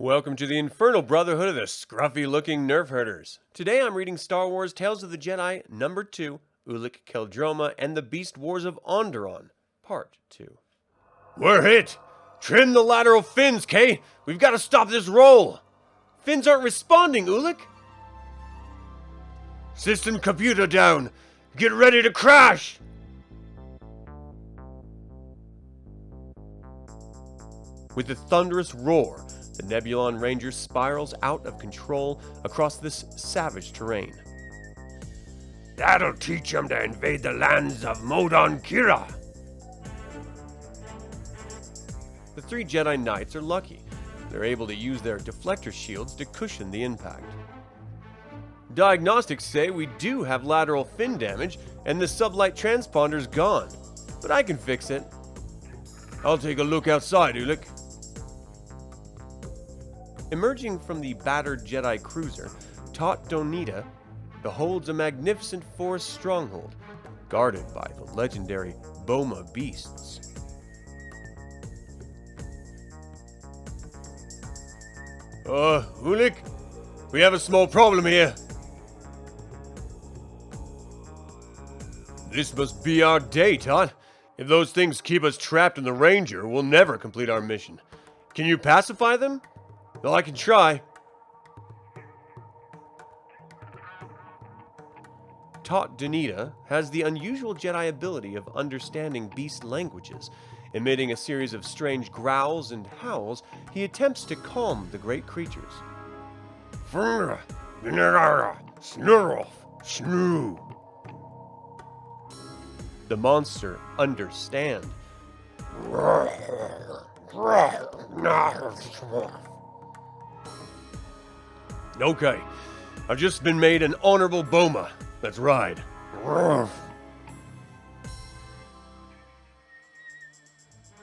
Welcome to the Infernal Brotherhood of the scruffy-looking Nerf herders. Today I'm reading Star Wars Tales of the Jedi number 2, Ulic, Qel-Droma, and the Beast Wars of Onderon, part 2. We're hit! Trim the lateral fins, Kay! We've got to stop this roll! Fins aren't responding, Ulic! System computer down! Get ready to crash! With a thunderous roar, the Nebulon Ranger spirals out of control across this savage terrain. That'll teach them to invade the lands of Modon Kira! The three Jedi Knights are lucky. They're able to use their deflector shields to cushion the impact. Diagnostics say we do have lateral fin damage and the sublight transponder's gone, but I can fix it. I'll take a look outside, Ulic. Emerging from the battered Jedi cruiser, Taut Donita beholds a magnificent forest stronghold, guarded by the legendary Boma beasts. Ulic, we have a small problem here. This must be our day, Taut. If those things keep us trapped in the Ranger, we'll never complete our mission. Can you pacify them? Well, I can try. Taut Donita has the unusual Jedi ability of understanding beast languages. Emitting a series of strange growls and howls, he attempts to calm the great creatures. The monster understand. Okay, I've just been made an honorable Boma. Let's ride.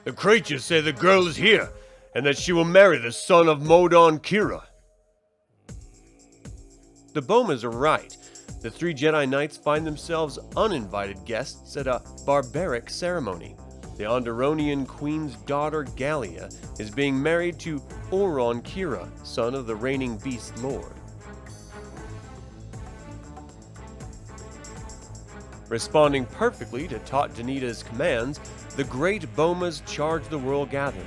The creatures say the girl is here, and that she will marry the son of Modon Kira. The Bomas are right. The three Jedi Knights find themselves uninvited guests at a barbaric ceremony. The Onderonian queen's daughter Gallia is being married to Odin Kira, son of the reigning beast lord. Responding perfectly to Taut Donita's commands, the great Bomas charge the royal gathering.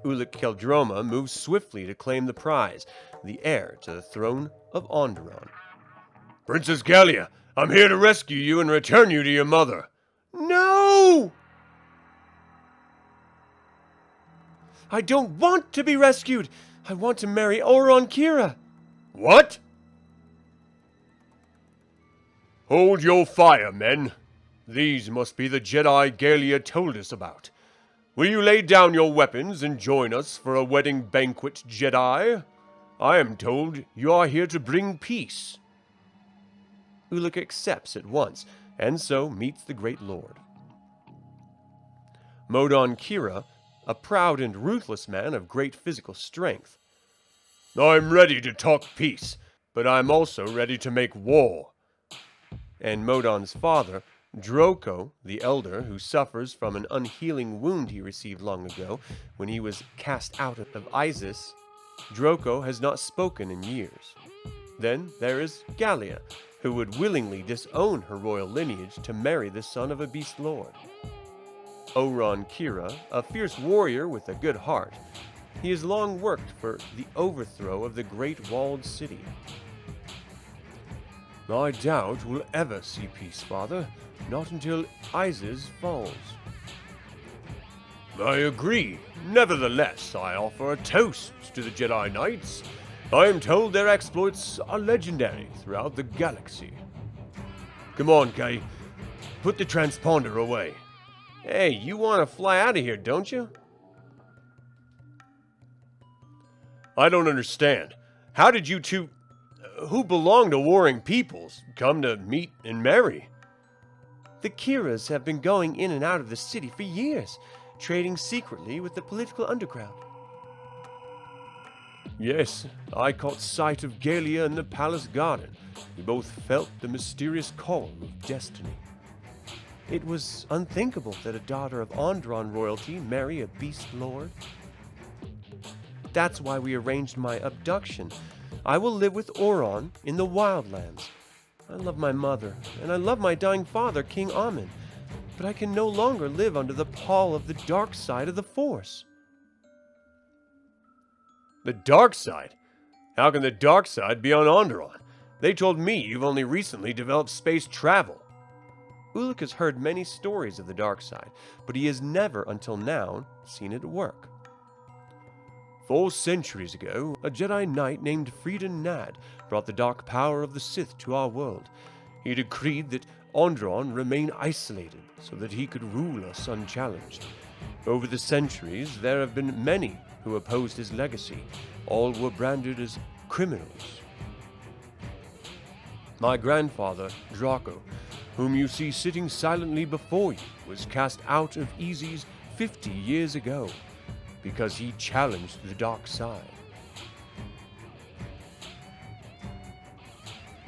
Ulic Qel-Droma moves swiftly to claim the prize, the heir to the throne of Onderon. Princess Gallia, I'm here to rescue you and return you to your mother. No! I don't want to be rescued. I want to marry Odin Kira. What? Hold your fire, men. These must be the Jedi Gallia told us about. Will you lay down your weapons and join us for a wedding banquet, Jedi? I am told you are here to bring peace. Ulic accepts at once, and so meets the great lord. Modon Kira, a proud and ruthless man of great physical strength. I'm ready to talk peace, but I'm also ready to make war. And Modon's father, Droko, the elder, who suffers from an unhealing wound he received long ago when he was cast out of Isis, Droko has not spoken in years. Then there is Gallia, who would willingly disown her royal lineage to marry the son of a beast lord. Odin Kira, a fierce warrior with a good heart, he has long worked for the overthrow of the great walled city. I doubt we'll ever see peace, Father. Not until Isis falls. I agree. Nevertheless, I offer a toast to the Jedi Knights. I am told their exploits are legendary throughout the galaxy. Come on, Kay. Put the transponder away. Hey, you want to fly out of here, don't you? I don't understand. How did you two, who belong to warring peoples, come to meet and marry? The Kiras have been going in and out of the city for years, trading secretly with the political underground. Yes, I caught sight of Gallia in the palace garden. We both felt the mysterious call of destiny. It was unthinkable that a daughter of Onderon royalty marry a beast lord. That's why we arranged my abduction. I will live with Onderon in the Wildlands. I love my mother, and I love my dying father, King Amin, but I can no longer live under the pall of the dark side of the Force. The dark side? How can the dark side be on Onderon? They told me you've only recently developed space travel. Ulic has heard many stories of the dark side, but he has never, until now, seen it work. 4 centuries ago, a Jedi Knight named Freedon Nad brought the dark power of the Sith to our world. He decreed that Onderon remain isolated so that he could rule us unchallenged. Over the centuries, there have been many who opposed his legacy. All were branded as criminals. My grandfather, Draco, whom you see sitting silently before you, was cast out of Easy's 50 years ago because he challenged the dark side.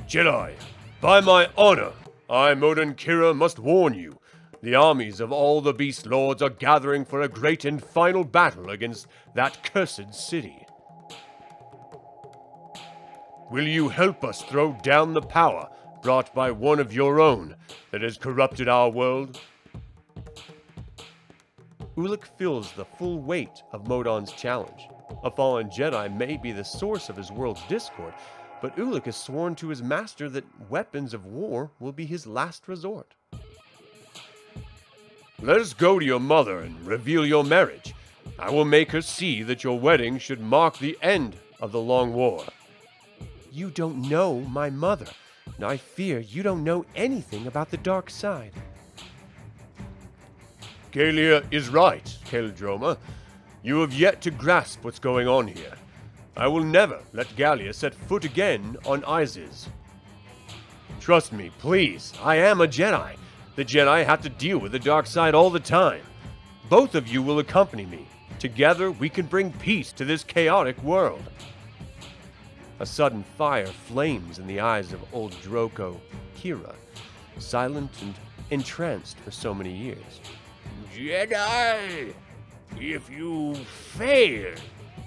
Jedi, by my honor, I, Modon Kira, must warn you. The armies of all the Beast Lords are gathering for a great and final battle against that cursed city. Will you help us throw down the power brought by one of your own that has corrupted our world? Ulic feels the full weight of Modon's challenge. A fallen Jedi may be the source of his world's discord, but Ulic has sworn to his master that weapons of war will be his last resort. Let us go to your mother and reveal your marriage. I will make her see that your wedding should mark the end of the long war. You don't know my mother, and I fear you don't know anything about the dark side. Galia is right, Qel-Droma. You have yet to grasp what's going on here. I will never let Galia set foot again on Isis. Trust me, please. I am a Jedi. The Jedi have to deal with the dark side all the time. Both of you will accompany me. Together, we can bring peace to this chaotic world. A sudden fire flames in the eyes of old Drogo Kira, silent and entranced for so many years. Jedi, if you fail,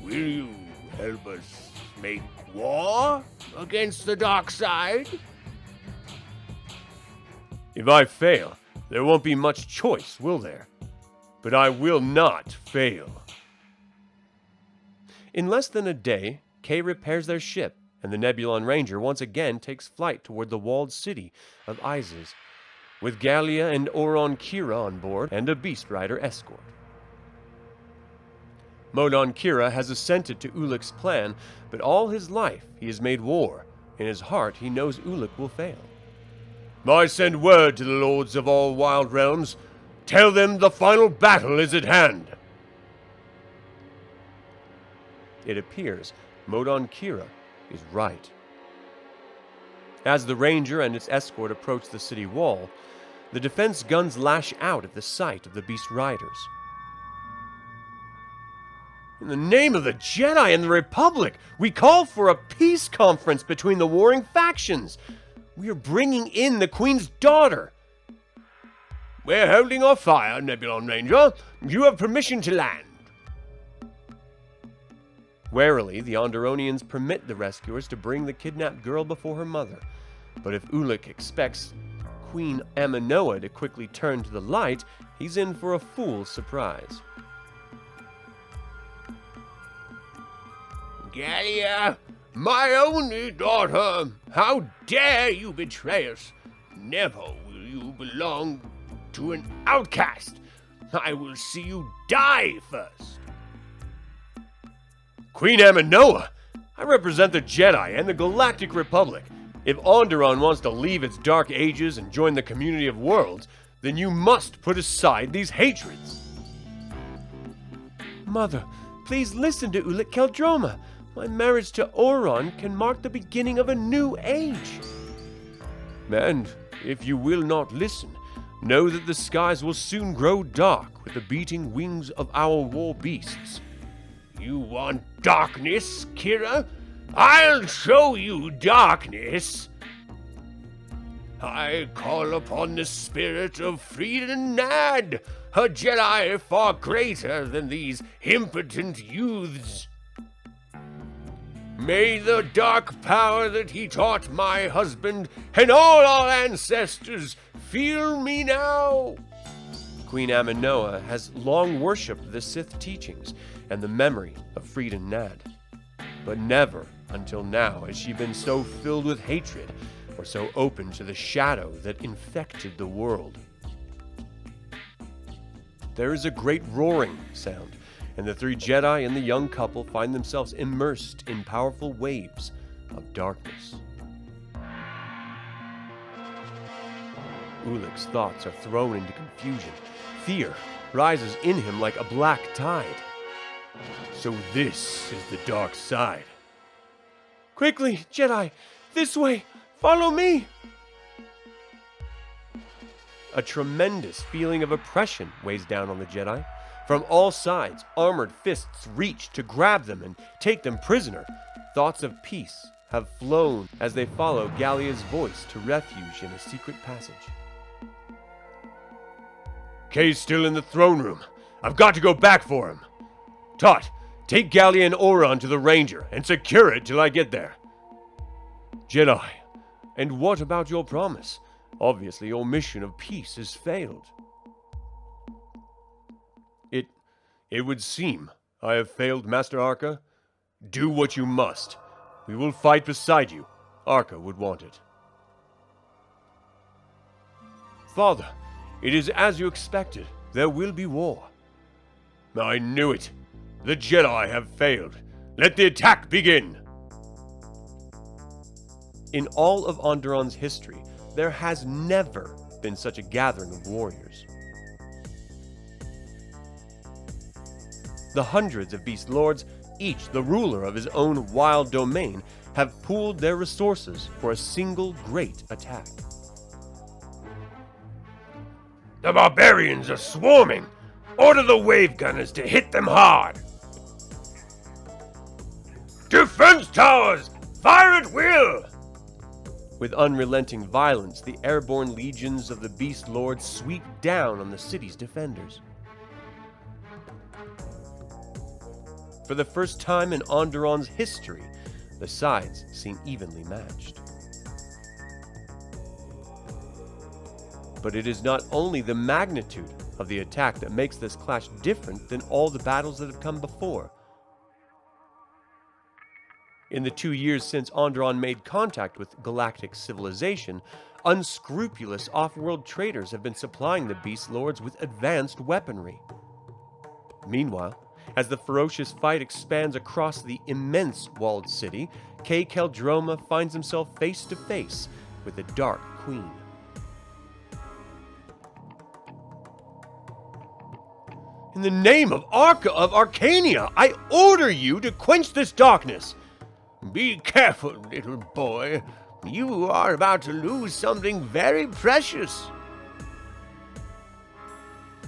will you help us make war against the dark side? If I fail, there won't be much choice, will there? But I will not fail. In less than a day, Kay repairs their ship, and the Nebulon Ranger once again takes flight toward the walled city of Isis, with Galia and Onderon Kira on board and a Beast Rider escort. Modon Kira has assented to Ulic's plan, but all his life he has made war. In his heart, he knows Ulic will fail. I send word to the lords of all wild realms. Tell them the final battle is at hand. It appears Modon Kira is right. As the Ranger and its escort approach the city wall, the defense guns lash out at the sight of the Beast Riders. In the name of the Jedi and the Republic, we call for a peace conference between the warring factions. We are bringing in the Queen's daughter. We're holding our fire, Nebulon Ranger. You have permission to land. Warily, the Onderonians permit the rescuers to bring the kidnapped girl before her mother. But if Ulic expects Queen Aminoa to quickly turn to the light, he's in for a fool's surprise. Galia, my only daughter, how dare you betray us? Never will you belong to an outcast. I will see you die first. Queen Aminoa, I represent the Jedi and the Galactic Republic. If Onderon wants to leave its dark ages and join the community of worlds, then you must put aside these hatreds. Mother, please listen to Ulic Qel-Droma. My marriage to Onderon can mark the beginning of a new age. And if you will not listen, know that the skies will soon grow dark with the beating wings of our war beasts. You want darkness, Kira? I'll show you darkness. I call upon the spirit of Freedom Nad, a Jedi far greater than these impotent youths. May the dark power that he taught my husband and all our ancestors feel me now. Queen Aminoa has long worshipped the Sith teachings and the memory of Freedom Nad. But never until now has she been so filled with hatred or so open to the shadow that infected the world. There is a great roaring sound, and the three Jedi and the young couple find themselves immersed in powerful waves of darkness. Ulic's thoughts are thrown into confusion. Fear rises in him like a black tide. So this is the dark side. Quickly, Jedi! This way! Follow me! A tremendous feeling of oppression weighs down on the Jedi. From all sides, armored fists reach to grab them and take them prisoner. Thoughts of peace have flown as they follow Gallia's voice to refuge in a secret passage. Kay's still in the throne room. I've got to go back for him. Tot, take Gallia and Onderon to the Ranger and secure it till I get there. Jedi, and what about your promise? Obviously, your mission of peace has failed. It would seem I have failed, Master Arca. Do what you must. We will fight beside you. Arca would want it. Father, it is as you expected. There will be war. I knew it. The Jedi have failed. Let the attack begin! In all of Onderon's history, there has never been such a gathering of warriors. The hundreds of beast lords, each the ruler of his own wild domain, have pooled their resources for a single great attack. The barbarians are swarming. Order the wave gunners to hit them hard. Defense towers! Fire at will! With unrelenting violence, the airborne legions of the Beast Lords sweep down on the city's defenders. For the first time in Onderon's history, the sides seem evenly matched. But it is not only the magnitude of the attack that makes this clash different than all the battles that have come before. In the 2 years since Onderon made contact with galactic civilization, unscrupulous off-world traders have been supplying the Beast Lords with advanced weaponry. Meanwhile, as the ferocious fight expands across the immense walled city, Qel-Droma finds himself face to face with the Dark Queen. In the name of Arca of Arcania, I order you to quench this darkness. Be careful, little boy. You are about to lose something very precious.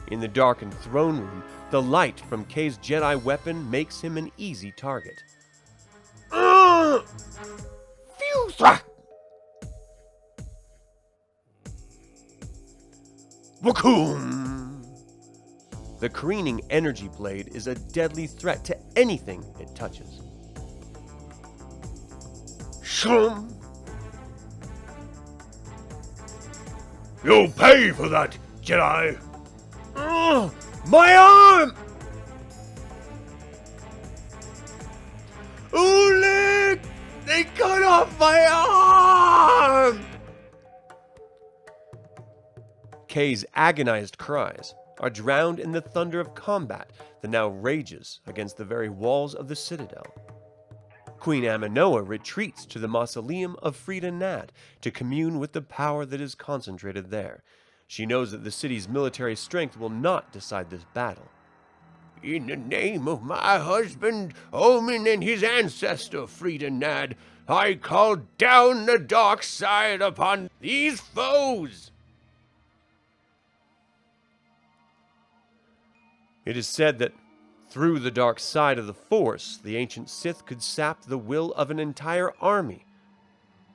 In the darkened throne room, the light from Kay's Jedi weapon makes him an easy target. Wakoom! The careening energy blade is a deadly threat to anything it touches. Shum! You'll pay for that, Jedi! My arm! Ulic! They cut off my arm! Kay's agonized cries are drowned in the thunder of combat that now rages against the very walls of the Citadel. Queen Aminoa retreats to the mausoleum of Freedom Nad to commune with the power that is concentrated there. She knows that the city's military strength will not decide this battle. In the name of my husband, Omin, and his ancestor, Freedom Nad, I call down the dark side upon these foes! It is said that through the dark side of the Force, the ancient Sith could sap the will of an entire army.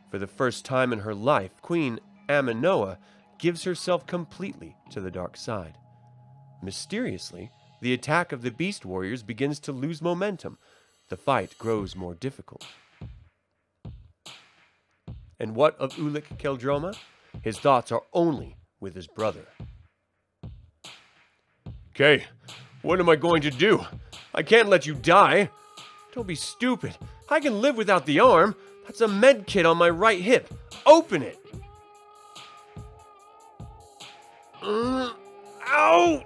For the first time in her life, Queen Aminoa gives herself completely to the dark side. Mysteriously, the attack of the Beast Warriors begins to lose momentum. The fight grows more difficult. And what of Ulic Qel-Droma? His thoughts are only with his brother. Okay, what am I going to do? I can't let you die. Don't be stupid. I can live without the arm. That's a med kit on my right hip. Open it. Ow!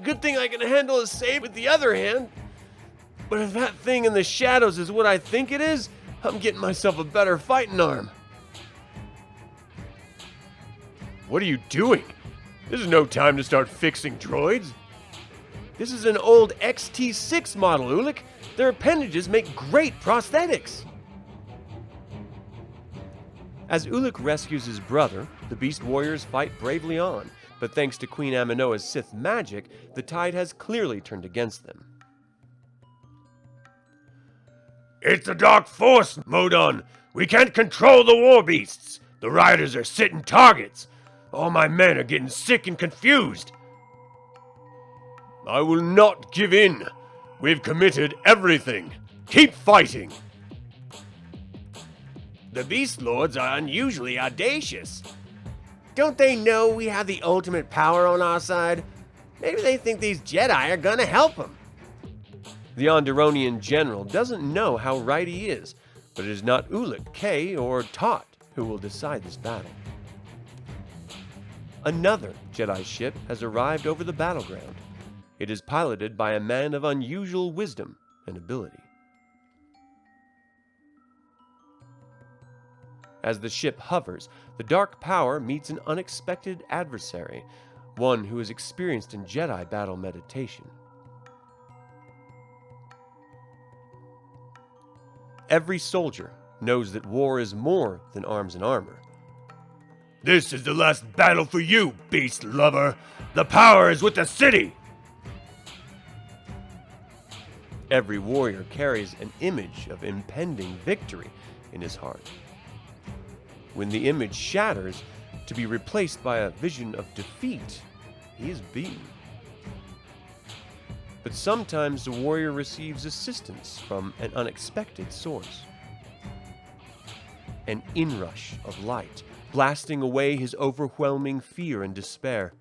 Good thing I can handle a save with the other hand. But if that thing in the shadows is what I think it is, I'm getting myself a better fighting arm. What are you doing? This is no time to start fixing droids. This is an old XT6 model, Ulic. Their appendages make great prosthetics. As Ulic rescues his brother, the Beast Warriors fight bravely on, but thanks to Queen Aminoa's Sith magic, the tide has clearly turned against them. It's the Dark Force, Modon. We can't control the war beasts. The riders are sitting targets. All my men are getting sick and confused. I will not give in. We've committed everything. Keep fighting. The Beast Lords are unusually audacious. Don't they know we have the ultimate power on our side? Maybe they think these Jedi are gonna help them. The Onderonian general doesn't know how right he is, but it is not Ulic, Kay, or Tot who will decide this battle. Another Jedi ship has arrived over the battleground. It is piloted by a man of unusual wisdom and ability. As the ship hovers, the dark power meets an unexpected adversary, one who is experienced in Jedi battle meditation. Every soldier knows that war is more than arms and armor. This is the last battle for you, beast lover. The power is with the city. Every warrior carries an image of impending victory in his heart. When the image shatters, to be replaced by a vision of defeat, he is beaten. But sometimes the warrior receives assistance from an unexpected source. An inrush of light, blasting away his overwhelming fear and despair,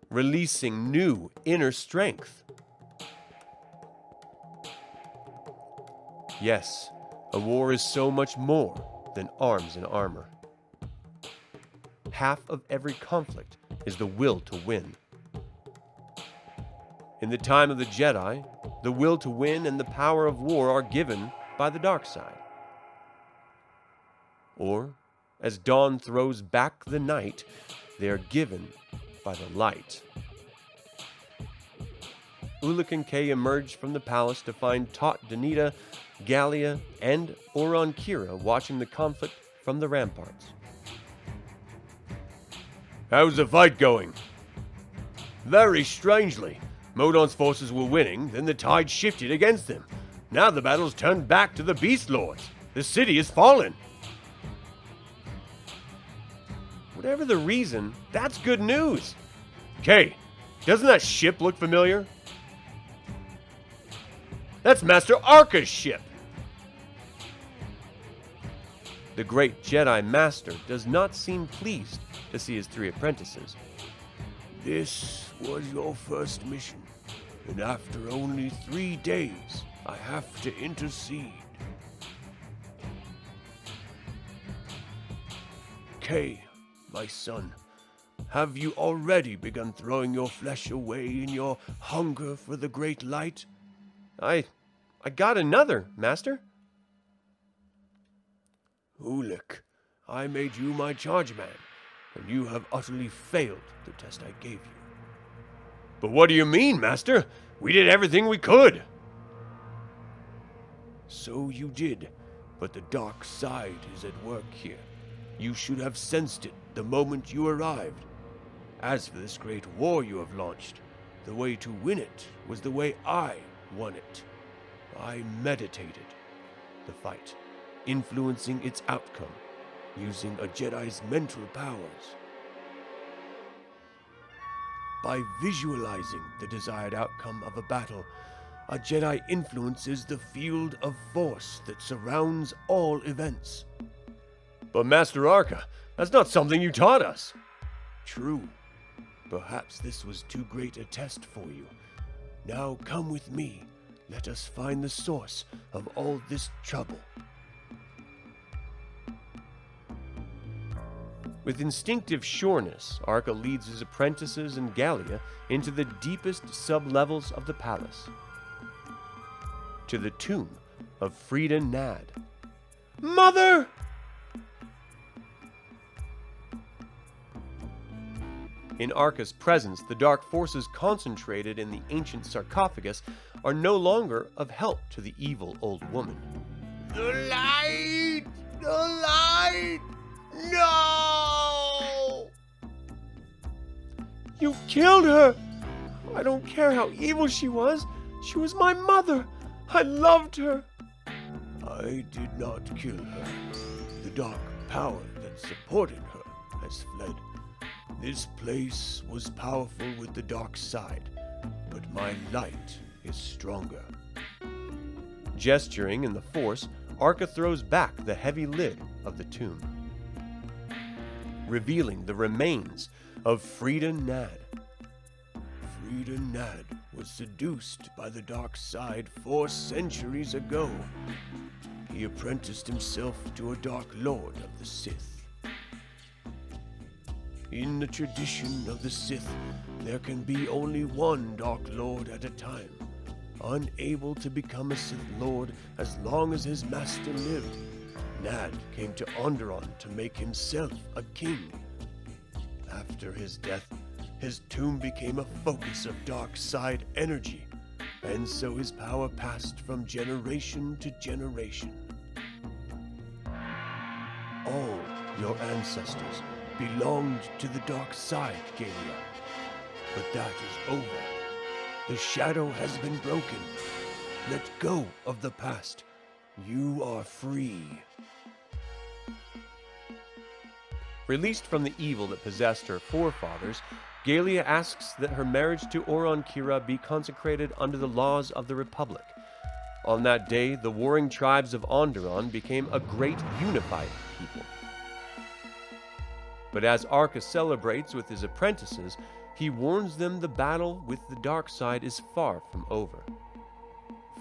releasing new inner strength. Yes, a war is so much more than arms and armor. Half of every conflict is the will to win. In the time of the Jedi, the will to win and the power of war are given by the dark side. Or, as dawn throws back the night, they are given by the light. Ulic and Kay emerge from the palace to find Tot Danita, Gallia, and Oron Kira watching the conflict from the ramparts. How's the fight going? Very strangely, Modon's forces were winning, then the tide shifted against them. Now the battle's turned back to the Beast Lords. The city is fallen. Whatever the reason, that's good news. Kay, doesn't that ship look familiar? That's Master Arca's ship. The great Jedi Master does not seem pleased to see his three apprentices. This was your first mission, and after only 3 days, I have to intercede. Kay, my son, have you already begun throwing your flesh away in your hunger for the great light? I got another, Master. Ulic, I made you my charge man, and you have utterly failed the test I gave you. But what do you mean, Master? We did everything we could. So you did, but the dark side is at work here. You should have sensed it the moment you arrived. As for this great war you have launched, the way to win it was the way I won it. I meditated the fight, influencing its outcome. using a Jedi's mental powers. By visualizing the desired outcome of a battle, a Jedi influences the field of force that surrounds all events. But Master Arca, that's not something you taught us. True. Perhaps this was too great a test for you. Now come with me. Let us find the source of all this trouble. With instinctive sureness, Arca leads his apprentices and Gallia into the deepest sub-levels of the palace, to the tomb of Frida Nad. Mother! In Arca's presence, the dark forces concentrated in the ancient sarcophagus are no longer of help to the evil old woman. The light! The light! No! You killed her! I don't care how evil she was. She was my mother. I loved her. I did not kill her. The dark power that supported her has fled. This place was powerful with the dark side, but my light is stronger. Gesturing in the Force, Arca throws back the heavy lid of the tomb, revealing the remains of Frida Nad. Frida Nad was seduced by the dark side 4 centuries ago. He apprenticed himself to a dark lord of the Sith. In the tradition of the Sith, there can be only one Dark Lord at a time, unable to become a Sith Lord as long as his master lived. Nad came to Onderon to make himself a king. After his death, his tomb became a focus of dark side energy, and so his power passed from generation to generation. All your ancestors belonged to the dark side, Gallia. But that is over. The shadow has been broken. Let go of the past. You are free. Released from the evil that possessed her forefathers, Gallia asks that her marriage to Oron Kira be consecrated under the laws of the Republic. On that day, the warring tribes of Onderon became a great unified people. But as Arca celebrates with his apprentices, he warns them the battle with the dark side is far from over.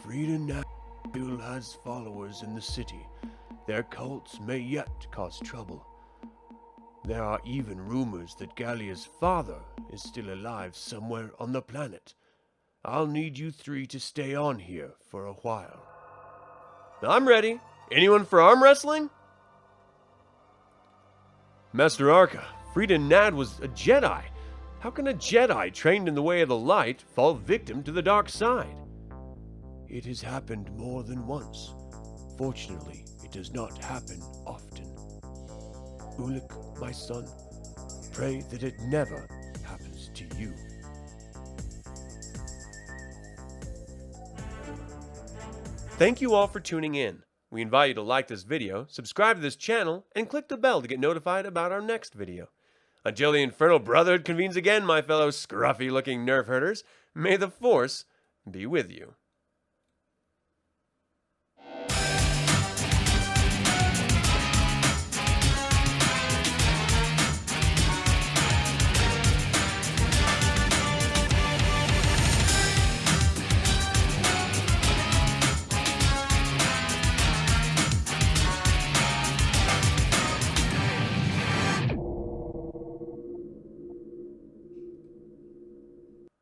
Frida Nad still has followers in the city. Their cults may yet cause trouble. There are even rumors that Gallia's father is still alive somewhere on the planet. I'll need you 3 to stay on here for a while. I'm ready. Anyone for arm wrestling? Master Arca, Frida Nad was a Jedi. How can a Jedi trained in the way of the light fall victim to the dark side? It has happened more than once. Fortunately, it does not happen often. Ulic, my son, pray that it never happens to you. Thank you all for tuning in. We invite you to like this video, subscribe to this channel, and click the bell to get notified about our next video. Until the Infernal Brotherhood convenes again, my fellow scruffy-looking Nerf herders, may the Force be with you.